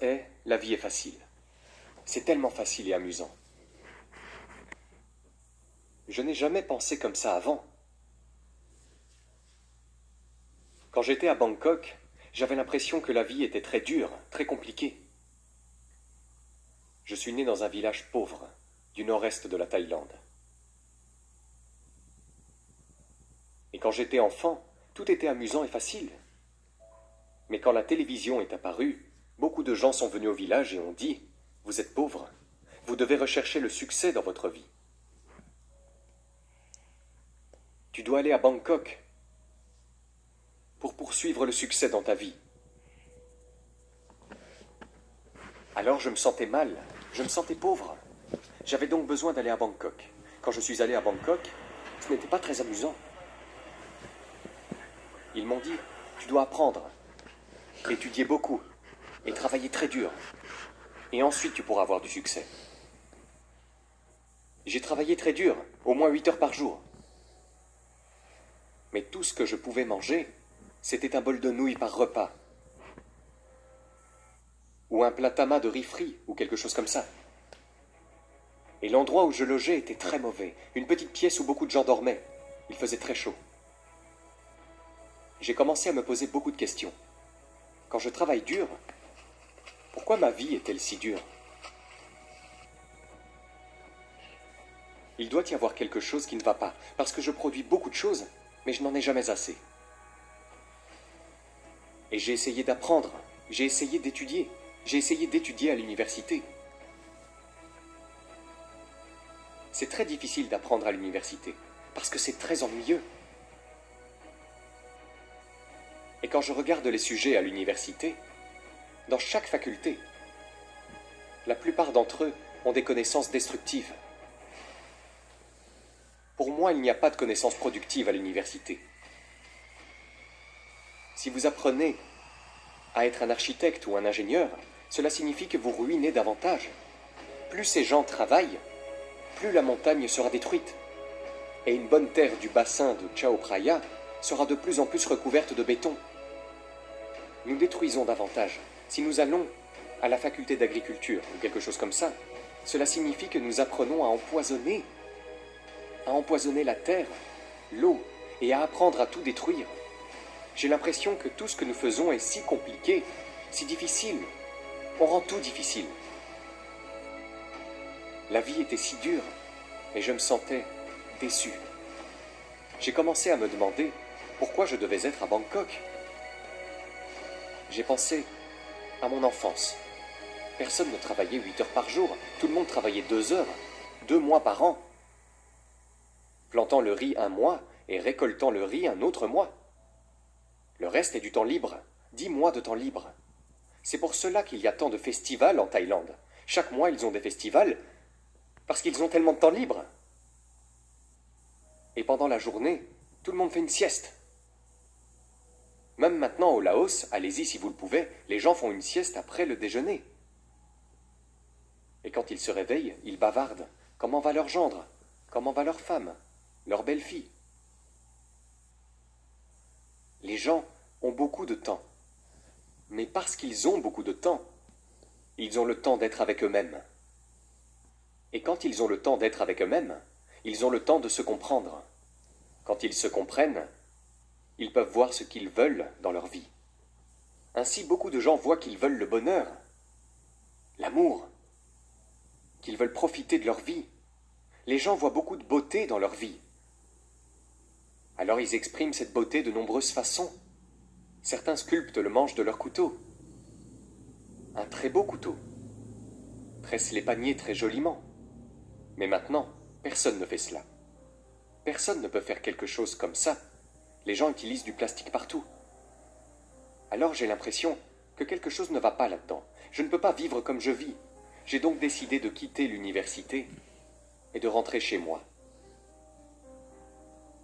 Est la vie est facile. C'est tellement facile et amusant. Je n'ai jamais pensé comme ça avant. Quand j'étais à Bangkok, j'avais l'impression que la vie était très dure, très compliquée. Je suis né dans un village pauvre, du nord-est de la Thaïlande. Et quand j'étais enfant, tout était amusant et facile. Mais quand la télévision est apparue, beaucoup de gens sont venus au village et ont dit « Vous êtes pauvre, vous devez rechercher le succès dans votre vie. Tu dois aller à Bangkok pour poursuivre le succès dans ta vie. » Alors je me sentais mal, je me sentais pauvre. J'avais donc besoin d'aller à Bangkok. Quand je suis allé à Bangkok, ce n'était pas très amusant. Ils m'ont dit « Tu dois apprendre, étudier beaucoup et travailler très dur. Et ensuite tu pourras avoir du succès. » J'ai travaillé très dur, au moins 8 heures par jour. Mais tout ce que je pouvais manger, c'était un bol de nouilles par repas. Ou un plat tama de riz frit, ou quelque chose comme ça. Et l'endroit où je logeais était très mauvais. Une petite pièce où beaucoup de gens dormaient. Il faisait très chaud. J'ai commencé à me poser beaucoup de questions. Quand je travaille dur, pourquoi ma vie est-elle si dure? Il doit y avoir quelque chose qui ne va pas, parce que je produis beaucoup de choses, mais je n'en ai jamais assez. Et j'ai essayé d'apprendre, j'ai essayé d'étudier, j'ai essayé d'étudier à l'université. C'est très difficile d'apprendre à l'université, parce que c'est très ennuyeux. Et quand je regarde les sujets à l'université, dans chaque faculté, la plupart d'entre eux ont des connaissances destructives. Pour moi, il n'y a pas de connaissances productives à l'université. Si vous apprenez à être un architecte ou un ingénieur, cela signifie que vous ruinez davantage. Plus ces gens travaillent, plus la montagne sera détruite. Et une bonne terre du bassin de Chao Phraya sera de plus en plus recouverte de béton. Nous détruisons davantage. Si nous allons à la faculté d'agriculture ou quelque chose comme ça, cela signifie que nous apprenons à empoisonner la terre, l'eau, et à apprendre à tout détruire. J'ai l'impression que tout ce que nous faisons est si compliqué, si difficile. On rend tout difficile. La vie était si dure, et je me sentais déçu. J'ai commencé à me demander pourquoi je devais être à Bangkok. J'ai pensé à mon enfance. Personne ne travaillait 8 heures par jour. Tout le monde travaillait 2 heures, 2 mois par an. Plantant le riz un mois et récoltant le riz un autre mois. Le reste est du temps libre, 10 mois de temps libre. C'est pour cela qu'il y a tant de festivals en Thaïlande. Chaque mois, ils ont des festivals parce qu'ils ont tellement de temps libre. Et pendant la journée, tout le monde fait une sieste. Même maintenant au Laos, allez-y si vous le pouvez, les gens font une sieste après le déjeuner. Et quand ils se réveillent, ils bavardent. Comment va leur gendre? Comment va leur femme? Leur belle-fille? Les gens ont beaucoup de temps. Mais parce qu'ils ont beaucoup de temps, ils ont le temps d'être avec eux-mêmes. Et quand ils ont le temps d'être avec eux-mêmes, ils ont le temps de se comprendre. Quand ils se comprennent, ils peuvent voir ce qu'ils veulent dans leur vie. Ainsi, beaucoup de gens voient qu'ils veulent le bonheur, l'amour, qu'ils veulent profiter de leur vie. Les gens voient beaucoup de beauté dans leur vie. Alors ils expriment cette beauté de nombreuses façons. Certains sculptent le manche de leur couteau. Un très beau couteau. Tressent les paniers très joliment. Mais maintenant, personne ne fait cela. Personne ne peut faire quelque chose comme ça. Les gens utilisent du plastique partout. Alors j'ai l'impression que quelque chose ne va pas là-dedans. Je ne peux pas vivre comme je vis. J'ai donc décidé de quitter l'université et de rentrer chez moi.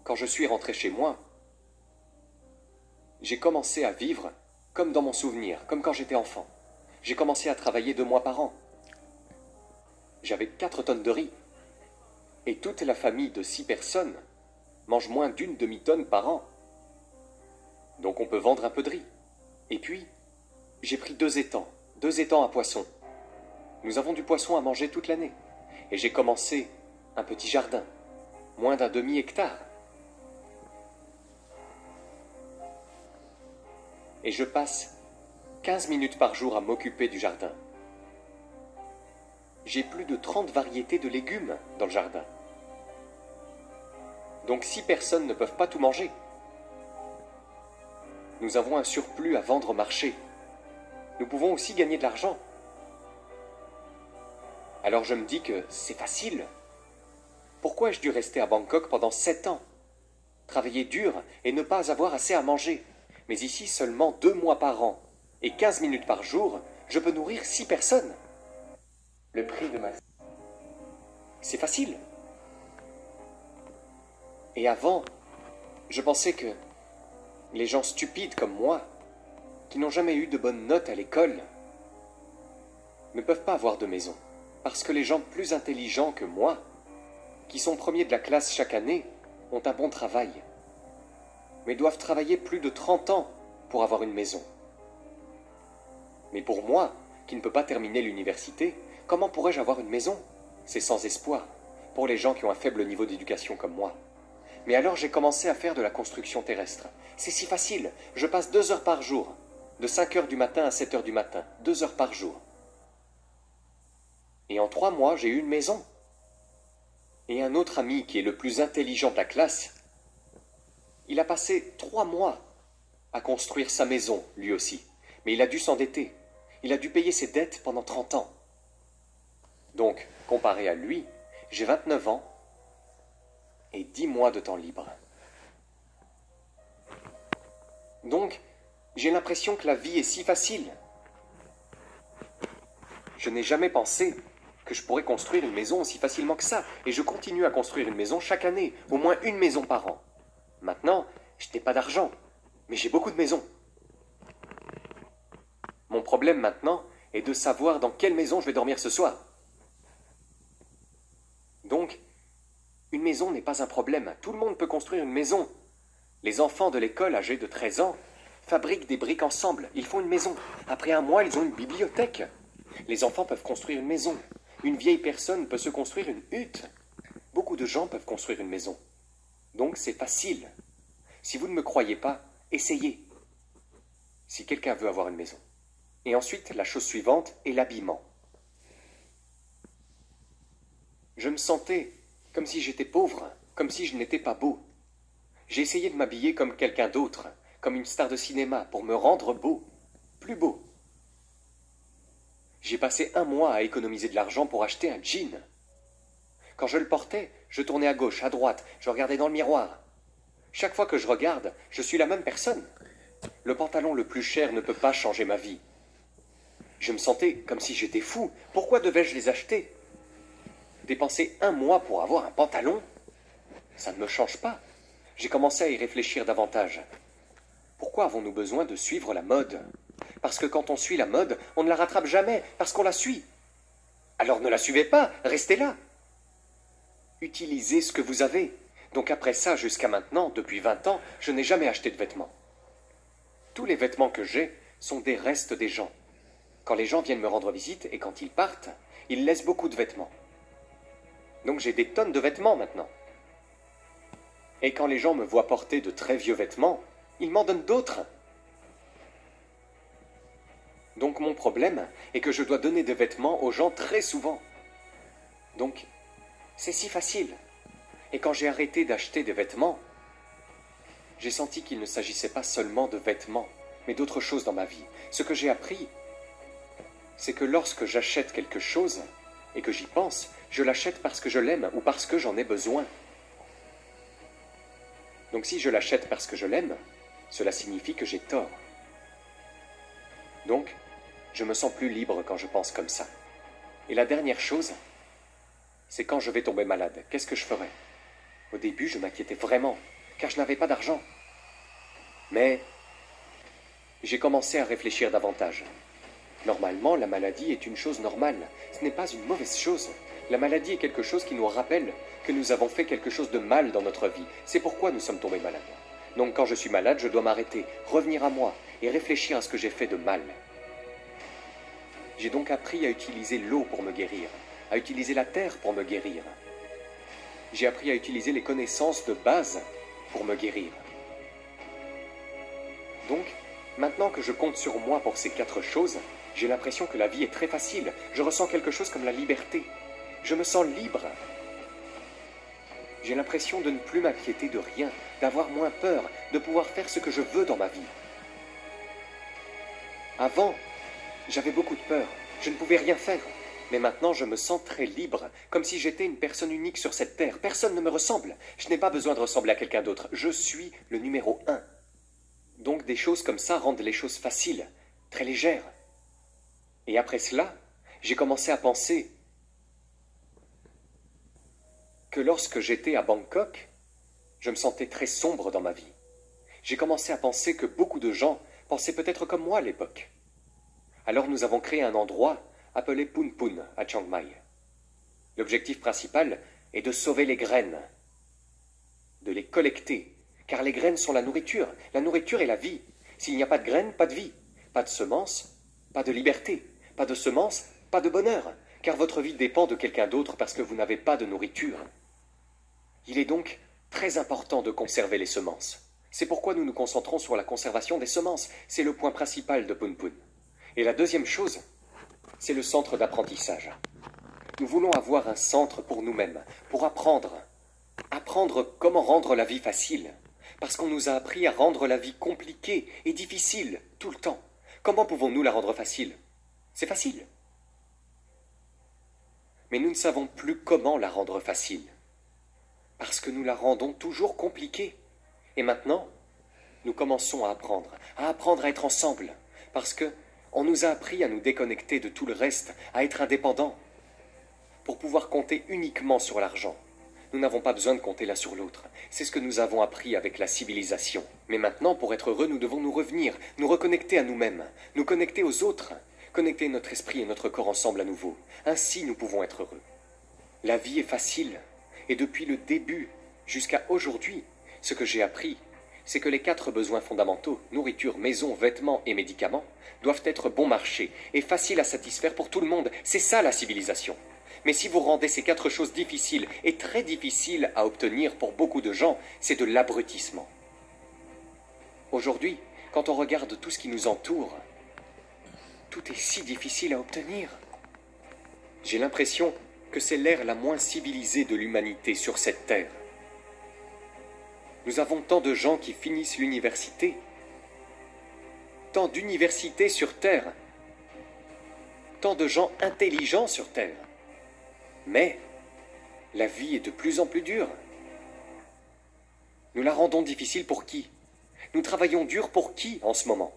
Quand je suis rentré chez moi, j'ai commencé à vivre comme dans mon souvenir, comme quand j'étais enfant. J'ai commencé à travailler 2 mois par an. J'avais 4 tonnes de riz. Et toute la famille de 6 personnes mange moins d'1 demi-tonne par an. Donc on peut vendre un peu de riz. Et puis, j'ai pris 2 étangs, 2 étangs à poissons. Nous avons du poisson à manger toute l'année. Et j'ai commencé un petit jardin, moins d'un demi-hectare. Et je passe 15 minutes par jour à m'occuper du jardin. J'ai plus de 30 variétés de légumes dans le jardin. Donc 6 personnes ne peuvent pas tout manger. Nous avons un surplus à vendre au marché. Nous pouvons aussi gagner de l'argent. Alors je me dis que c'est facile. Pourquoi ai-je dû rester à Bangkok pendant 7 ans? Travailler dur et ne pas avoir assez à manger. Mais ici, seulement 2 mois par an et 15 minutes par jour, je peux nourrir 6 personnes. Le prix de ma... C'est facile. Et avant, je pensais que les gens stupides comme moi, qui n'ont jamais eu de bonnes notes à l'école, ne peuvent pas avoir de maison. Parce que les gens plus intelligents que moi, qui sont premiers de la classe chaque année, ont un bon travail, mais doivent travailler plus de 30 ans pour avoir une maison. Mais pour moi, qui ne peux pas terminer l'université, comment pourrais-je avoir une maison? C'est sans espoir, pour les gens qui ont un faible niveau d'éducation comme moi. Mais alors j'ai commencé à faire de la construction terrestre. C'est si facile, je passe 2 heures par jour, de 5 heures du matin à 7 heures du matin, 2 heures par jour. Et en 3 mois, j'ai eu une maison. Et un autre ami qui est le plus intelligent de la classe, il a passé 3 mois à construire sa maison, lui aussi. Mais il a dû s'endetter. Il a dû payer ses dettes pendant 30 ans. Donc, comparé à lui, j'ai 29 ans et 10 mois de temps libre. Donc, j'ai l'impression que la vie est si facile. Je n'ai jamais pensé que je pourrais construire une maison aussi facilement que ça. Et je continue à construire une maison chaque année, au moins une maison par an. Maintenant, je n'ai pas d'argent, mais j'ai beaucoup de maisons. Mon problème maintenant est de savoir dans quelle maison je vais dormir ce soir. Donc, une maison n'est pas un problème. Tout le monde peut construire une maison. Les enfants de l'école âgés de 13 ans fabriquent des briques ensemble. Ils font une maison. Après un mois, ils ont une bibliothèque. Les enfants peuvent construire une maison. Une vieille personne peut se construire une hutte. Beaucoup de gens peuvent construire une maison. Donc c'est facile. Si vous ne me croyez pas, essayez. Si quelqu'un veut avoir une maison. Et ensuite, la chose suivante est l'habillement. Je me sentais comme si j'étais pauvre, comme si je n'étais pas beau. J'ai essayé de m'habiller comme quelqu'un d'autre, comme une star de cinéma, pour me rendre beau, plus beau. J'ai passé 1 mois à économiser de l'argent pour acheter un jean. Quand je le portais, je tournais à gauche, à droite, je regardais dans le miroir. Chaque fois que je regarde, je suis la même personne. Le pantalon le plus cher ne peut pas changer ma vie. Je me sentais comme si j'étais fou. Pourquoi devais-je les acheter? Dépenser 1 mois pour avoir un pantalon? Ça ne me change pas. J'ai commencé à y réfléchir davantage. Pourquoi avons-nous besoin de suivre la mode? Parce que quand on suit la mode, on ne la rattrape jamais, parce qu'on la suit. Alors ne la suivez pas, restez là. Utilisez ce que vous avez. Donc après ça, jusqu'à maintenant, depuis 20 ans, je n'ai jamais acheté de vêtements. Tous les vêtements que j'ai sont des restes des gens. Quand les gens viennent me rendre visite et quand ils partent, ils laissent beaucoup de vêtements. Donc j'ai des tonnes de vêtements maintenant. Et quand les gens me voient porter de très vieux vêtements, ils m'en donnent d'autres. Donc mon problème est que je dois donner des vêtements aux gens très souvent. Donc, c'est si facile. Et quand j'ai arrêté d'acheter des vêtements, j'ai senti qu'il ne s'agissait pas seulement de vêtements, mais d'autres choses dans ma vie. Ce que j'ai appris, c'est que lorsque j'achète quelque chose et que j'y pense, je l'achète parce que je l'aime ou parce que j'en ai besoin. Donc si je l'achète parce que je l'aime, cela signifie que j'ai tort. Donc, je me sens plus libre quand je pense comme ça. Et la dernière chose, c'est quand je vais tomber malade. Qu'est-ce que je ferai? Au début, je m'inquiétais vraiment, car je n'avais pas d'argent. Mais j'ai commencé à réfléchir davantage. Normalement, la maladie est une chose normale. Ce n'est pas une mauvaise chose. La maladie est quelque chose qui nous rappelle que nous avons fait quelque chose de mal dans notre vie. C'est pourquoi nous sommes tombés malades. Donc quand je suis malade, je dois m'arrêter, revenir à moi et réfléchir à ce que j'ai fait de mal. J'ai donc appris à utiliser l'eau pour me guérir, à utiliser la terre pour me guérir. J'ai appris à utiliser les connaissances de base pour me guérir. Donc, maintenant que je compte sur moi pour ces 4 choses, j'ai l'impression que la vie est très facile. Je ressens quelque chose comme la liberté. Je me sens libre. J'ai l'impression de ne plus m'inquiéter de rien, d'avoir moins peur, de pouvoir faire ce que je veux dans ma vie. Avant, j'avais beaucoup de peur. Je ne pouvais rien faire. Mais maintenant, je me sens très libre, comme si j'étais une personne unique sur cette terre. Personne ne me ressemble. Je n'ai pas besoin de ressembler à quelqu'un d'autre. Je suis le numéro 1. Donc des choses comme ça rendent les choses faciles, très légères. Et après cela, j'ai commencé à penser que lorsque j'étais à Bangkok, je me sentais très sombre dans ma vie. J'ai commencé à penser que beaucoup de gens pensaient peut-être comme moi à l'époque. Alors nous avons créé un endroit appelé Pun Pun à Chiang Mai. L'objectif principal est de sauver les graines, de les collecter, car les graines sont la nourriture. La nourriture est la vie. S'il n'y a pas de graines, pas de vie. Pas de semences, pas de liberté. Pas de semences, pas de bonheur, car votre vie dépend de quelqu'un d'autre parce que vous n'avez pas de nourriture. Il est donc très important de conserver les semences. C'est pourquoi nous nous concentrons sur la conservation des semences. C'est le point principal de Pun Pun. Et la deuxième chose, c'est le centre d'apprentissage. Nous voulons avoir un centre pour nous-mêmes, pour apprendre. Apprendre comment rendre la vie facile. Parce qu'on nous a appris à rendre la vie compliquée et difficile tout le temps. Comment pouvons-nous la rendre facile? C'est facile. Mais nous ne savons plus comment la rendre facile. Parce que nous la rendons toujours compliquée. Et maintenant, nous commençons à apprendre à être ensemble. Parce que on nous a appris à nous déconnecter de tout le reste, à être indépendants, pour pouvoir compter uniquement sur l'argent. Nous n'avons pas besoin de compter l'un sur l'autre. C'est ce que nous avons appris avec la civilisation. Mais maintenant, pour être heureux, nous devons nous revenir, nous reconnecter à nous-mêmes, nous connecter aux autres, connecter notre esprit et notre corps ensemble à nouveau. Ainsi, nous pouvons être heureux. La vie est facile. Et depuis le début jusqu'à aujourd'hui, ce que j'ai appris, c'est que les 4 besoins fondamentaux, nourriture, maison, vêtements et médicaments, doivent être bon marché et faciles à satisfaire pour tout le monde. C'est ça la civilisation. Mais si vous rendez ces 4 choses difficiles et très difficiles à obtenir pour beaucoup de gens, c'est de l'abrutissement. Aujourd'hui, quand on regarde tout ce qui nous entoure, tout est si difficile à obtenir. J'ai l'impression que c'est l'ère la moins civilisée de l'humanité sur cette terre. Nous avons tant de gens qui finissent l'université, tant d'universités sur Terre, tant de gens intelligents sur Terre. Mais la vie est de plus en plus dure. Nous la rendons difficile pour qui? Nous travaillons dur pour qui en ce moment?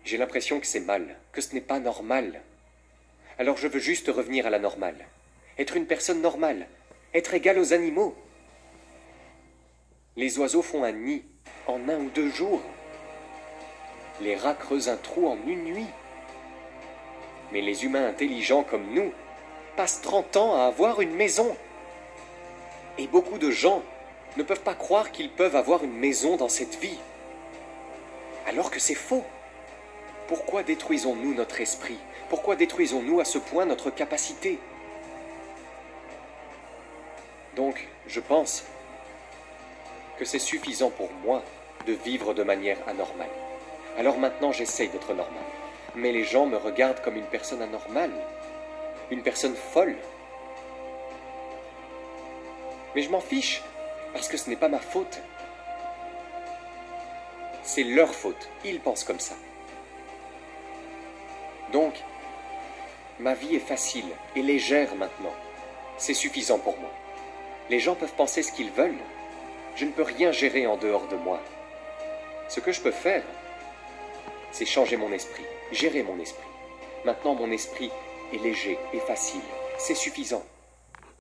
J'ai l'impression que c'est mal, que ce n'est pas normal. Alors je veux juste revenir à la normale. Être une personne normale, être égal aux animaux. Les oiseaux font un nid en 1 ou 2 jours. Les rats creusent un trou en 1 nuit. Mais les humains intelligents comme nous passent 30 ans à avoir une maison. Et beaucoup de gens ne peuvent pas croire qu'ils peuvent avoir une maison dans cette vie. Alors que c'est faux. Pourquoi détruisons-nous notre esprit? Pourquoi détruisons-nous à ce point notre capacité? Donc, je pense que c'est suffisant pour moi de vivre de manière anormale. Alors maintenant, j'essaye d'être normal. Mais les gens me regardent comme une personne anormale, une personne folle. Mais je m'en fiche, parce que ce n'est pas ma faute. C'est leur faute, ils pensent comme ça. Donc, ma vie est facile et légère maintenant. C'est suffisant pour moi. Les gens peuvent penser ce qu'ils veulent. Je ne peux rien gérer en dehors de moi. Ce que je peux faire, c'est changer mon esprit, gérer mon esprit. Maintenant, mon esprit est léger et facile. C'est suffisant.